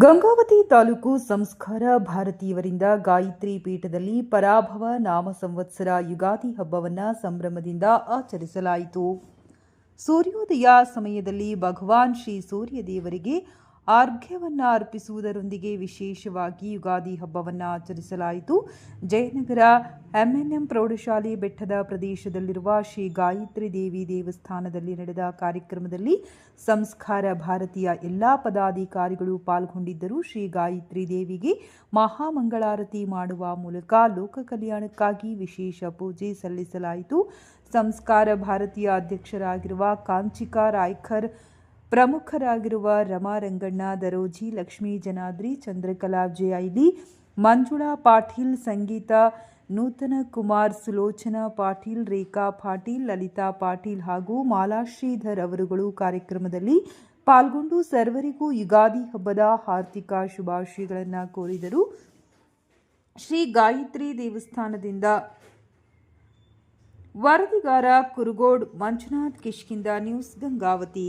ಗಂಗಾವತಿ ತಾಲೂಕು ಸಂಸ್ಕಾರ ಭಾರತೀಯವರಿಂದ ಗಾಯತ್ರಿ ಪೀಠದಲ್ಲಿ ಪರಾಭವ ನಾಮ ಸಂವತ್ಸರ ಯುಗಾದಿ ಹಬ್ಬವನ್ನು ಸಂಭ್ರಮದಿಂದ ಆಚರಿಸಲಾಯಿತು. ಸೂರ್ಯೋದಯ ಸಮಯದಲ್ಲಿ ಭಗವಾನ್ ಶ್ರೀ ಸೂರ್ಯದೇವರಿಗೆ ಅರ್ಘ್ಯವನ್ನು ಅರ್ಪಿಸುವುದರೊಂದಿಗೆ ವಿಶೇಷವಾಗಿ ಯುಗಾದಿ ಹಬ್ಬವನ್ನು ಆಚರಿಸಲಾಯಿತು. ಜಯನಗರ ಎಂಎನ್ಎಂ ಪ್ರೌಢಶಾಲೆ ಬೆಟ್ಟದ ಪ್ರದೇಶದಲ್ಲಿರುವ ಶ್ರೀ ಗಾಯತ್ರಿ ದೇವಿ ದೇವಸ್ಥಾನದಲ್ಲಿ ನಡೆದ ಕಾರ್ಯಕ್ರಮದಲ್ಲಿ ಸಂಸ್ಕಾರ ಭಾರತೀಯ ಎಲ್ಲ ಪದಾಧಿಕಾರಿಗಳು ಪಾಲ್ಗೊಂಡಿದ್ದರು. ಶ್ರೀ ಗಾಯತ್ರಿ ದೇವಿಗೆ ಮಹಾಮಂಗಳಾರತಿ ಮಾಡುವ ಮೂಲಕ ಲೋಕ ಕಲ್ಯಾಣಕ್ಕಾಗಿ ವಿಶೇಷ ಪೂಜೆ ಸಲ್ಲಿಸಲಾಯಿತು. ಸಂಸ್ಕಾರ ಭಾರತೀಯ ಅಧ್ಯಕ್ಷರಾಗಿರುವ ಕಾಂಚಿಕಾ ರಾಯ್ಕರ್, ಪ್ರಮುಖರಾಗಿರುವ ರಮಾ ರಂಗಣ್ಣ ದರೋಜಿ, ಲಕ್ಷ್ಮೀ ಜನಾದ್ರಿ, ಚಂದ್ರಕಲಾ ಜೈಲಿ, ಮಂಜುಳಾ ಪಾಟೀಲ್, ಸಂಗೀತ ನೂತನ ಕುಮಾರ್, ಸುಲೋಚನಾ ಪಾಟೀಲ್, ರೇಖಾ ಪಾಟೀಲ್, ಲಲಿತಾ ಪಾಟೀಲ್ ಹಾಗೂ ಮಾಲಾ ಶ್ರೀಧರ್ ಅವರುಗಳು ಕಾರ್ಯಕ್ರಮದಲ್ಲಿ ಪಾಲ್ಗೊಂಡು ಸರ್ವರಿಗೂ ಯುಗಾದಿ ಹಬ್ಬದ ಹಾರ್ದಿಕ ಶುಭಾಶಯಗಳನ್ನು ಕೋರಿದರು. ಶ್ರೀ ಗಾಯತ್ರಿ ದೇವಸ್ಥಾನದಿಂದ ವರದಿಗಾರ ಕುರುಗೋಡ್ ಮಂಜುನಾಥ್, ಕಿಷ್ಕಿಂಧ ನ್ಯೂಸ್, ಗಂಗಾವತಿ.